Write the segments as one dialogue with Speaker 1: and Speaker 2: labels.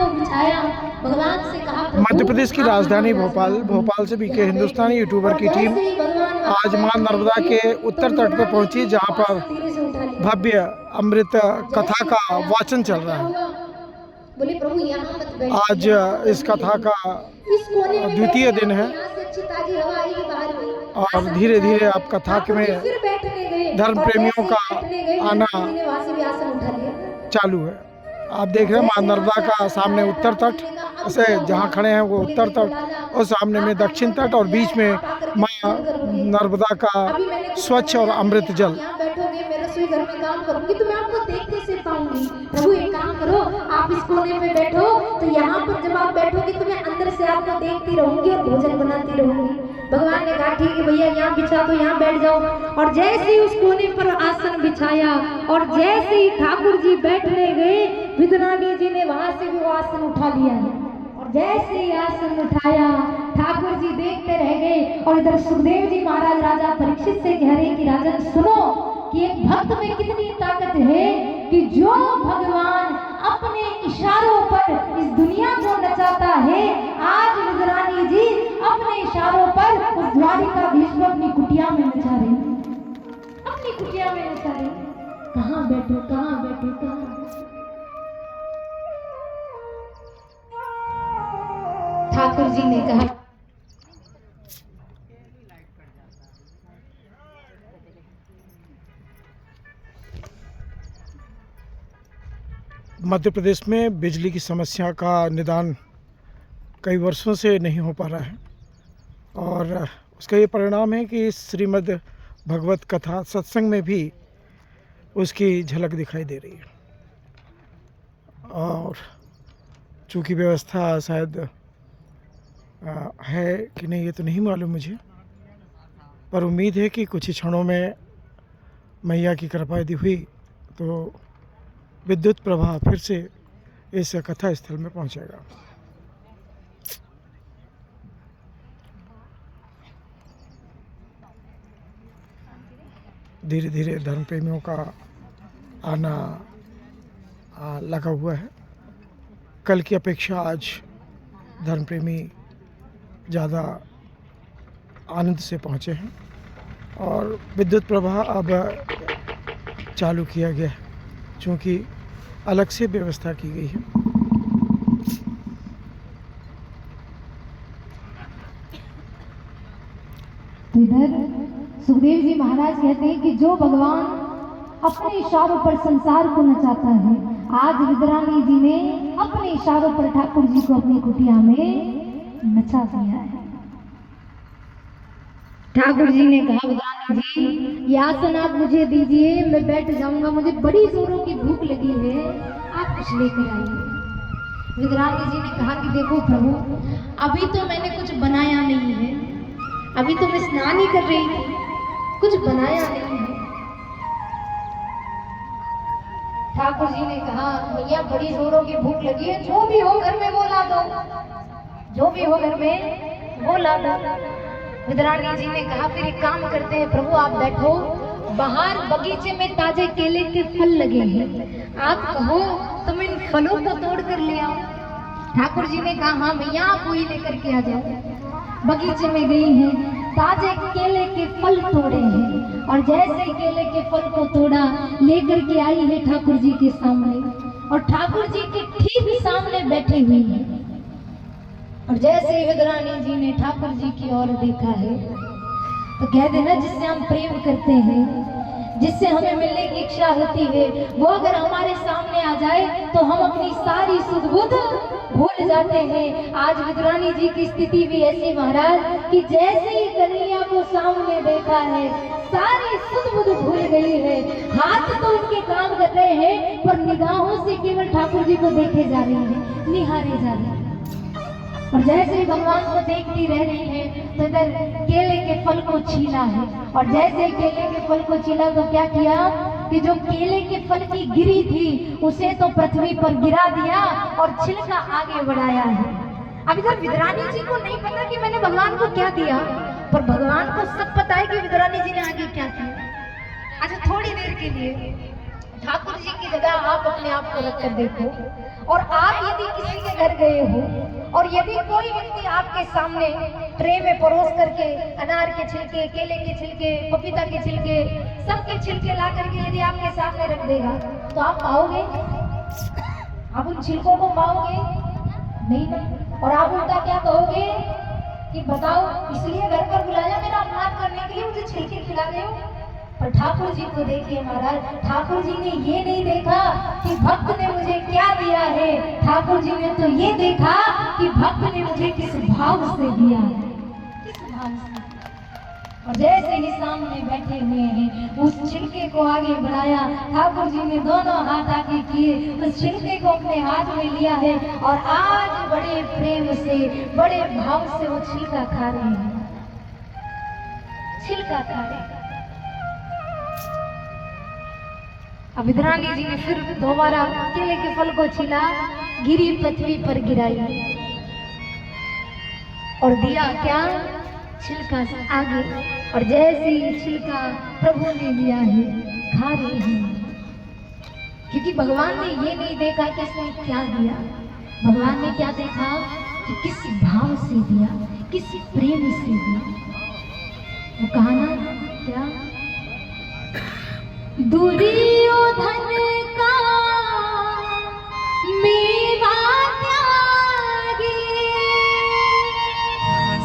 Speaker 1: को बिछाया, भगवान से कहा
Speaker 2: मध्य प्रदेश की राजधानी भोपाल से बीके हिंदुस्तानी यूट्यूबर की टीम आज मां नर्मदा के उत्तर तट पर पहुंची, जहां पर भव्य अमृत कथा का वाचन चल रहा है।
Speaker 1: बोले प्रभु यहाँ मत बैठ,
Speaker 2: आज इस कथा का द्वितीय दिन है और धीरे धीरे आप कथा में धर्म प्रेमियों का आना चालू है। आप देख रहे हैं मां नर्मदा का सामने उत्तर तट से, जहाँ खड़े हैं वो उत्तर तट और सामने में दक्षिण तट और बीच में मां नर्मदा का स्वच्छ और अमृत जल।
Speaker 1: घर में काम करूंगी तो मैं आपको देखते से पाऊंगी। प्रभु एक काम करो, आप इस कोने में बैठो, तो यहाँ पर जब आप बैठोगे तो मैं अंदर से आपको देखती रहूंगी और भोजन बनाती रहूंगी। भगवान ने कहा ठीक है भैया, यहाँ बिछा तो यहाँ बैठ जाओ। और जैसे ही उस कोने पर आसन बिछाया और जैसे ही ठाकुर जी बैठने गए, विद्रानी जी ने वहां से भी वो आसन उठा लिया है। और जैसे ही आसन उठाया, ठाकुर जी देखते रह गए। और इधर सुखदेव जी महाराज राजा परीक्षित से कह रहे कि राजन सुनो कि एक भक्त में कितनी ताकत है कि जो भगवान अपने इशारों पर इस दुनिया को नचाता है, आज रुद्रानी जी अपने इशारों पर उस द्वारिकाधीश को अपनी कुटिया में नचा रही, अपनी कुटिया में नचा रही। कहाँ बैठो, कहाँ बैठो, कहाँ। ठाकुर जी ने कहा
Speaker 2: मध्य प्रदेश में बिजली की समस्या का निदान कई वर्षों से नहीं हो पा रहा है और उसका ये परिणाम है कि श्रीमद् भगवत कथा सत्संग में भी उसकी झलक दिखाई दे रही है। और चूँकि व्यवस्था शायद है कि नहीं ये तो नहीं मालूम मुझे, पर उम्मीद है कि कुछ ही क्षणों में मैया की कृपा यदि हुई तो विद्युत प्रवाह फिर से इस कथा स्थल में पहुंचेगा। धीरे धीरे धर्म प्रेमियों का आना लगा हुआ है। कल की अपेक्षा आज धर्म प्रेमी ज़्यादा आनंद से पहुंचे हैं और विद्युत प्रवाह अब चालू किया गया है, चूँकि अलग से व्यवस्था की गई है।
Speaker 1: इधर सुखदेव जी महाराज कहते हैं कि जो भगवान अपने इशारों पर संसार को नचाता है, आज विद्रानी जी ने अपने इशारों पर ठाकुर जी को अपनी कुटिया में नचा दिया है। ठाकुर जी ने कहा विद्रानी जी ये आसन आप मुझे दीजिए, मैं बैठ जाऊंगा, मुझे बड़ी जोरों की भूख लगी है, आप कुछ लेकर आइए। विद्रानी जी ने कहा कि देखो प्रभु, अभी तो मैंने कुछ बनाया नहीं है, अभी तो मैं स्नान ही कर रही थी, कुछ बनाया नहीं है। ठाकुर जी ने कहा भैया बड़ी जोरों की भूख लगी है, जो भी हो घर में वो ला दो, जो भी हो घर में वो ला दो। विद्रानी जी ने कहा फिर एक काम करते हैं प्रभु, आप बैठो, बाहर बगीचे में ताजे केले के फल लगे हैं, आप कहो तो मैं इन फलों को तोड़ कर ले आऊं। ठाकुर जी ने कहा हाँ भैया आप वही लेकर के आ जाओ। बगीचे में गई हैं, ताजे केले के फल तोड़े हैं और जैसे केले के फल को तोड़ा लेकर के आई है ठाकुर जी के सामने, और ठाकुर जी के ठीक सामने बैठे हुए हैं। और जैसे ही विद्रानी जी ने ठाकुर जी की ओर देखा है तो कह देना जिससे हम प्रेम करते हैं, जिससे हमें मिलने की इच्छा होती है, वो अगर हमारे सामने आ जाए तो हम अपनी सारी सुध बुध भूल जाते हैं। आज विद्रानी जी की स्थिति भी ऐसी महाराज कि जैसे ही कन्हैया को सामने देखा है सारी सुध बुध भूल गई है। हाथ तो उनके काम कर रहे हैं पर निगाहों से केवल ठाकुर जी को देखे जा रही है, निहारे जा रही है। और जैसे ही भगवान को देखती रह रही है तो इधर केले के फल को छीला है, और जैसे केले के फल को छीला तो क्या किया कि जो केले के फल की गिरी थी उसे तो पृथ्वी पर गिरा दिया और छिलका आगे बढ़ाया है। अब इधर विद्रानी जी को नहीं पता कि मैंने भगवान को क्या दिया, पर भगवान को सब पता है कि विद्रानी जी ने आगे क्या किया। अच्छा थोड़ी देर के लिए ठाकुर जी की जगह आप अपने आप को रख कर देखो, और आप यदि किसी के घर गए हो और यदि कोई व्यक्ति आपके सामने ट्रे में परोस करके अनार के छिलके, केले के छिलके, पपीता के छिलके, सबके छिलके ला करके यदि आपके सामने रख देगा तो आप पाओगे? आप उन छिलकों को पाओगे? नहीं ना। और आप उल्टा क्या कहोगे कि बताओ इसलिए घर पर बुलाया मेरा अपमान करने के लिए, मुझे छिलके खिला रहे हो? पर ठाकुर जी को देखिए महाराज, ठाकुर जी ने ये नहीं देखा कि भक्त ने मुझे क्या दिया है, ठाकुर जी ने तो ये देखा कि भक्त ने मुझे किस भाव से दिया है, किस भाव से। और जैसे ही सामने बैठे हुए हैं उस छिलके को आगे बढ़ाया, ठाकुर जी ने दोनों हाथ आगे किए, उस छिलके को अपने हाथ में लिया है और आज बड़े प्रेम से, बड़े भाव से वो छिलका खा रहे हैं, छिलका खा रहे हैं। अब विद्रानी जी ने फिर दोबारा केले के फल को छिला, गिरी पृथ्वी पर गिराई और दिया क्या? छिलका से आगे। और जैसे ही छिलका प्रभु ने लिया है, खा रहे हैं, क्योंकि भगवान ने ये नहीं देखा कि इसने क्या दिया, भगवान ने क्या देखा कि किस भाव से दिया, किस प्रेम से दिया। वो कहा ना क्या? दुर्योधन का मेवा त्यागे,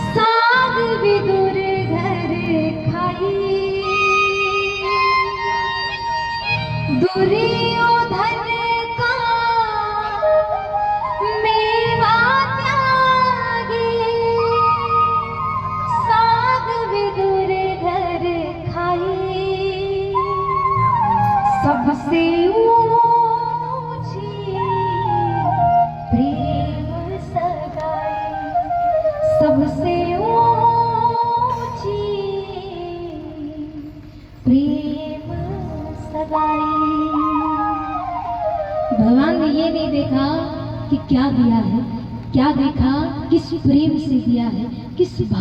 Speaker 1: साग विदुर घर खाई। दुर्योधन का मेवा त्यागे, साग विदुर घर खाई। सबसे ऊंची प्रेम सगाई, सबसे ऊंची प्रेम सगाई। भगवान ने ये नहीं देखा कि क्या दिया है, क्या देखा किस प्रेम से दिया है, किस